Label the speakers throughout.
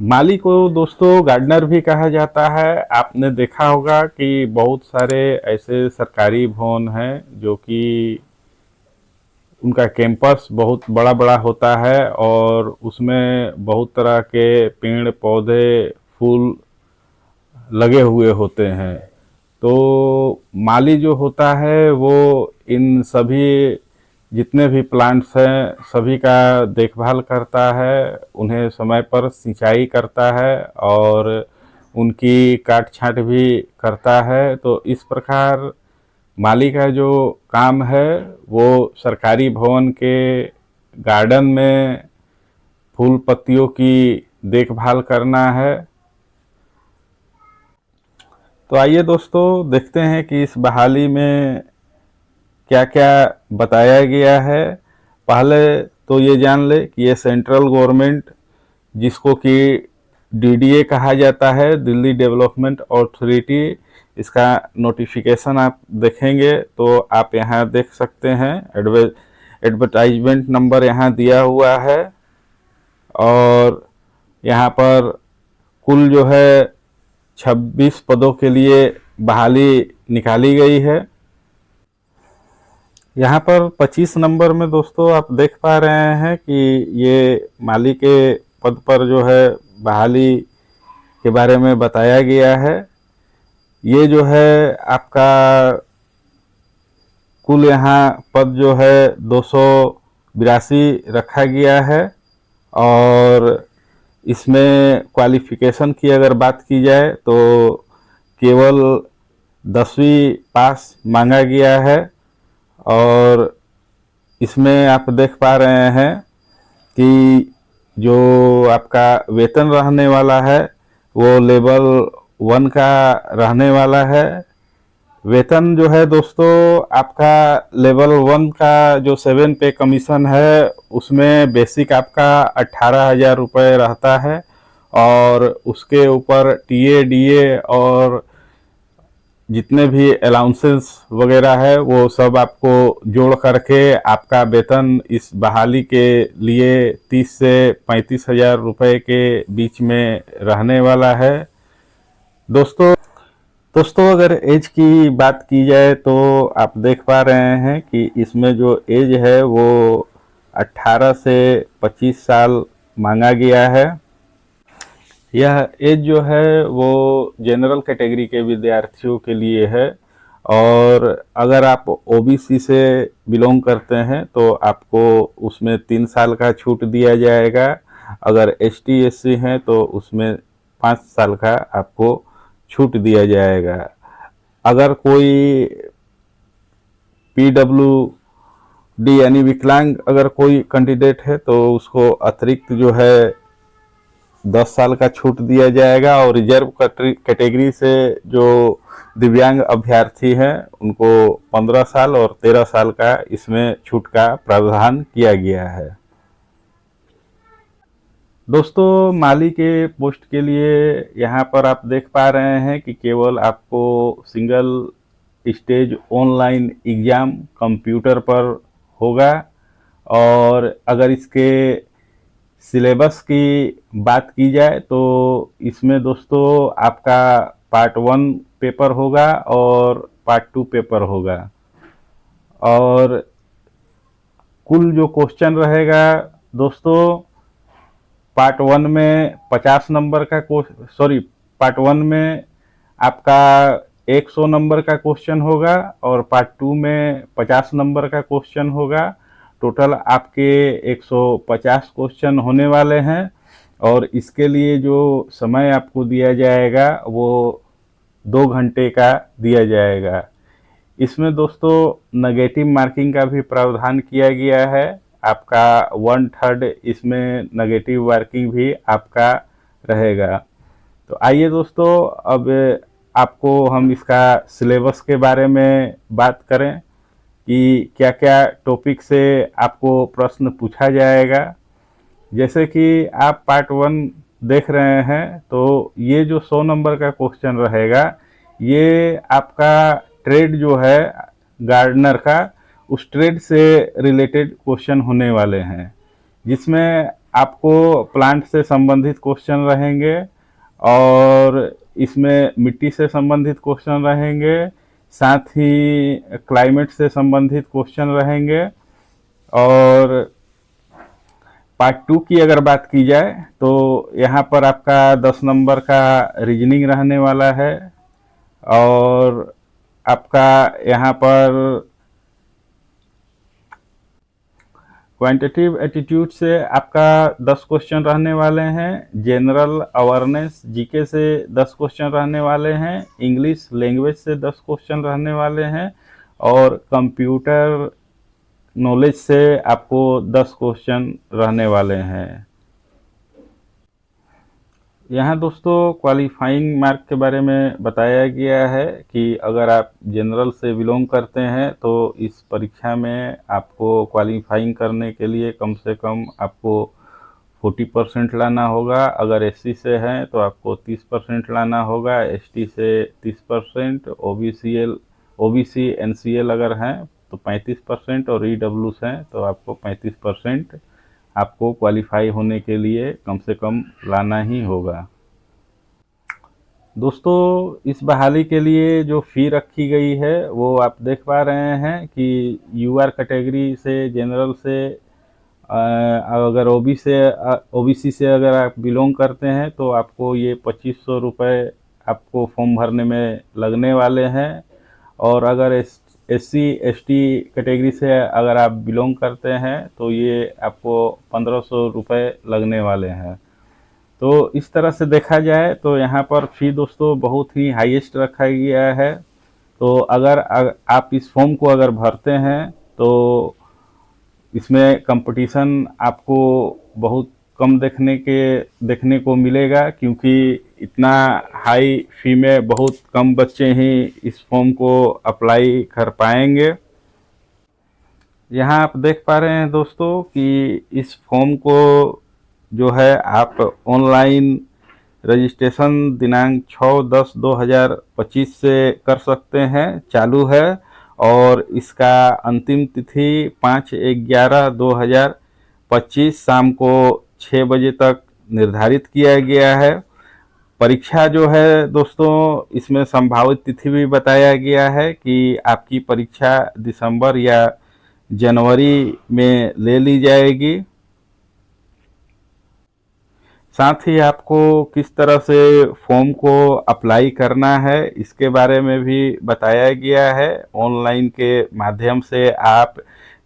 Speaker 1: माली को दोस्तों गार्डनर भी कहा जाता है। आपने देखा होगा कि बहुत सारे ऐसे सरकारी भवन हैं जो कि उनका कैंपस बहुत बड़ा बड़ा होता है और उसमें बहुत तरह के पेड़ पौधे फूल लगे हुए होते हैं। तो माली जो होता है वो इन सभी जितने भी प्लांट्स हैं सभी का देखभाल करता है, उन्हें समय पर सिंचाई करता है और उनकी काट छांट भी करता है। तो इस प्रकार माली का जो काम है वो सरकारी भवन के गार्डन में फूल पत्तियों की देखभाल करना है। तो आइए दोस्तों देखते हैं कि इस बहाली में क्या क्या बताया गया है। पहले तो ये जान ले कि ये सेंट्रल गवर्नमेंट जिसको कि डीडीए कहा जाता है, दिल्ली डेवलपमेंट अथॉरिटी, इसका नोटिफिकेशन आप देखेंगे तो आप यहाँ देख सकते हैं। एडवर्टाइजमेंट नंबर यहाँ दिया हुआ है और यहाँ पर कुल जो है 26 पदों के लिए बहाली निकाली गई है। यहाँ पर 25 नंबर में दोस्तों आप देख पा रहे हैं कि ये माली के पद पर जो है बहाली के बारे में बताया गया है। ये जो है आपका कुल यहाँ पद जो है 282 रखा गया है और इसमें क्वालिफिकेशन की अगर बात की जाए तो केवल 10वीं पास मांगा गया है और इसमें आप देख पा रहे हैं कि जो आपका वेतन रहने वाला है वो लेवल 1 का रहने वाला है। वेतन जो है दोस्तों आपका लेवल 1 का जो 7 पे कमीशन है उसमें बेसिक आपका 18,000 रुपये रहता है और उसके ऊपर टीए डीए और जितने भी अलाउंसेस वगैरह है वो सब आपको जोड़ करके आपका वेतन इस बहाली के लिए 30 से 35,000 रुपये के बीच में रहने वाला है। दोस्तों अगर एज की बात की जाए तो आप देख पा रहे हैं कि इसमें जो एज है वो 18 से 25 साल मांगा गया है। यह एज जो है वो जनरल कैटेगरी के विद्यार्थियों के लिए है और अगर आप ओबीसी से बिलोंग करते हैं तो आपको उसमें 3 साल का छूट दिया जाएगा। अगर एसटी एससी हैं तो उसमें 5 साल का आपको छूट दिया जाएगा। अगर कोई पीडब्ल्यूडी यानी विकलांग अगर कोई कैंडिडेट है तो उसको अतिरिक्त जो है 10 साल का छूट दिया जाएगा और रिजर्व कैटेगरी से जो दिव्यांग अभ्यर्थी हैं उनको 15 साल और 13 साल का इसमें छूट का प्रावधान किया गया है। दोस्तों माली के पोस्ट के लिए यहाँ पर आप देख पा रहे हैं कि केवल आपको single stage online exam computer पर होगा और अगर इसके सिलेबस की बात की जाए तो इसमें दोस्तों आपका पार्ट 1 पेपर होगा और पार्ट 2 पेपर होगा और कुल जो क्वेश्चन रहेगा दोस्तों पार्ट 1 में 50 नंबर का पार्ट 1 में आपका 100 नंबर का क्वेश्चन होगा और पार्ट 2 में 50 नंबर का क्वेश्चन होगा। टोटल आपके 150 क्वेश्चन होने वाले हैं और इसके लिए जो समय आपको दिया जाएगा वो 2 घंटे का दिया जाएगा। इसमें दोस्तों नेगेटिव मार्किंग का भी प्रावधान किया गया है। आपका 1/3 इसमें नेगेटिव मार्किंग भी आपका रहेगा। तो आइए दोस्तों अब आपको हम इसका सिलेबस के बारे में बात करें कि क्या क्या टॉपिक से आपको प्रश्न पूछा जाएगा। जैसे कि आप पार्ट 1 देख रहे हैं तो ये जो 100 नंबर का क्वेश्चन रहेगा ये आपका ट्रेड जो है गार्डनर का उस ट्रेड से रिलेटेड क्वेश्चन होने वाले हैं जिसमें आपको प्लांट से संबंधित क्वेश्चन रहेंगे और इसमें मिट्टी से संबंधित क्वेश्चन रहेंगे, साथ ही क्लाइमेट से संबंधित क्वेश्चन रहेंगे। और पार्ट 2 की अगर बात की जाए तो यहाँ पर आपका 10 नंबर का रीजनिंग रहने वाला है और आपका यहाँ पर क्वांटिटेटिव एटीट्यूड से आपका 10 क्वेश्चन रहने वाले हैं, जनरल अवेयरनेस जीके से 10 क्वेश्चन रहने वाले हैं, इंग्लिश लैंग्वेज से 10 क्वेश्चन रहने वाले हैं और कंप्यूटर नॉलेज से आपको 10 क्वेश्चन रहने वाले हैं। यहाँ दोस्तों क्वालिफाइंग मार्क के बारे में बताया गया है कि अगर आप जनरल से बिलोंग करते हैं तो इस परीक्षा में आपको क्वालिफाइंग करने के लिए कम से कम आपको 40% लाना होगा। अगर एससी से हैं तो आपको 30% लाना होगा, एसटी से 30%, ओबीसी एनसीएल अगर हैं तो 35% और ईडब्ल्यू हैं तो आपको 35% आपको क्वालिफाई होने के लिए कम से कम लाना ही होगा। दोस्तों इस बहाली के लिए जो फ़ी रखी गई है वो आप देख पा रहे हैं कि यूआर कैटेगरी से, जनरल से, अगर ओबीसी से अगर आप बिलोंग करते हैं तो आपको ये 2500 रुपये आपको फॉर्म भरने में लगने वाले हैं। और अगर एससी एसटी कैटेगरी से अगर आप बिलोंग करते हैं तो ये आपको 1500 रुपये लगने वाले हैं। तो इस तरह से देखा जाए तो यहाँ पर फ़ी दोस्तों बहुत ही हाईएस्ट रखा गया है। तो अगर आप इस फॉर्म को अगर भरते हैं तो इसमें कंपटीशन आपको बहुत कम देखने को मिलेगा, क्योंकि इतना हाई फी में बहुत कम बच्चे ही इस फॉर्म को अप्लाई कर पाएंगे। यहाँ आप देख पा रहे हैं दोस्तों कि इस फॉर्म को जो है आप ऑनलाइन रजिस्ट्रेशन दिनांक 6/10/2025 से कर सकते हैं, चालू है। और इसका अंतिम तिथि 5/11/2025 शाम को 6 बजे तक निर्धारित किया गया है। परीक्षा जो है दोस्तों इसमें संभावित तिथि भी बताया गया है कि आपकी परीक्षा दिसंबर या जनवरी में ले ली जाएगी। साथ ही आपको किस तरह से फॉर्म को अप्लाई करना है इसके बारे में भी बताया गया है। ऑनलाइन के माध्यम से आप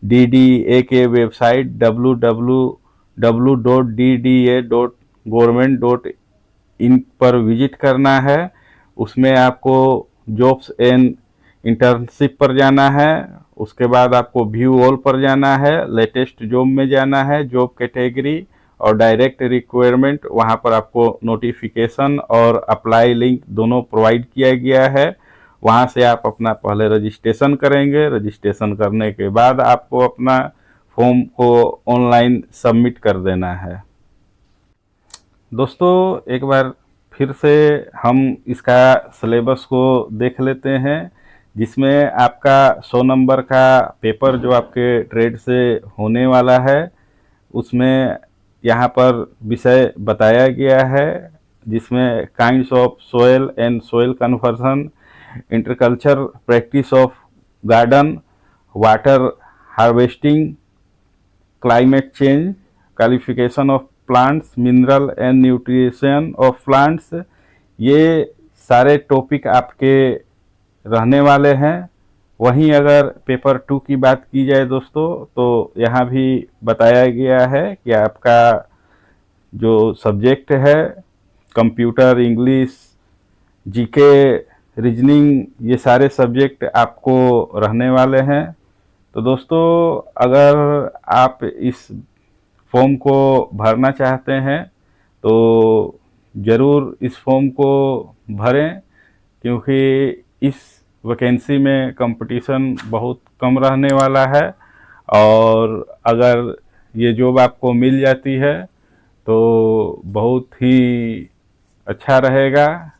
Speaker 1: डीडीए के वेबसाइट www.dda.government.in पर विजिट करना है। उसमें आपको जॉब्स एंड इंटर्नशिप पर जाना है, उसके बाद आपको व्यू ऑल पर जाना है, लेटेस्ट जॉब में जाना है, जॉब कैटेगरी और डायरेक्ट रिक्वायरमेंट, वहाँ पर आपको नोटिफिकेशन और अप्लाई लिंक दोनों प्रोवाइड किया गया है। वहाँ से आप अपना पहले रजिस्ट्रेशन करेंगे, रजिस्ट्रेशन करने के बाद आपको अपना फॉर्म को ऑनलाइन सबमिट कर देना है। दोस्तों एक बार फिर से हम इसका सिलेबस को देख लेते हैं, जिसमें आपका 100 नंबर का पेपर जो आपके ट्रेड से होने वाला है उसमें यहाँ पर विषय बताया गया है, जिसमें kinds of soil and soil conversion, interculture practice of garden, water harvesting, climate change, qualification of plants, mineral and nutrition of plants, ये सारे टॉपिक आपके रहने वाले हैं। वहीं अगर पेपर 2 की बात की जाए दोस्तों तो यहाँ भी बताया गया है कि आपका जो सब्जेक्ट है कंप्यूटर, इंग्लिश, जीके, रीजनिंग, ये सारे सब्जेक्ट आपको रहने वाले हैं। तो दोस्तों अगर आप इस फॉर्म को भरना चाहते हैं तो ज़रूर इस फॉर्म को भरें, क्योंकि इस वैकेंसी में कंपटीशन बहुत कम रहने वाला है। और अगर ये जॉब आपको मिल जाती है तो बहुत ही अच्छा रहेगा,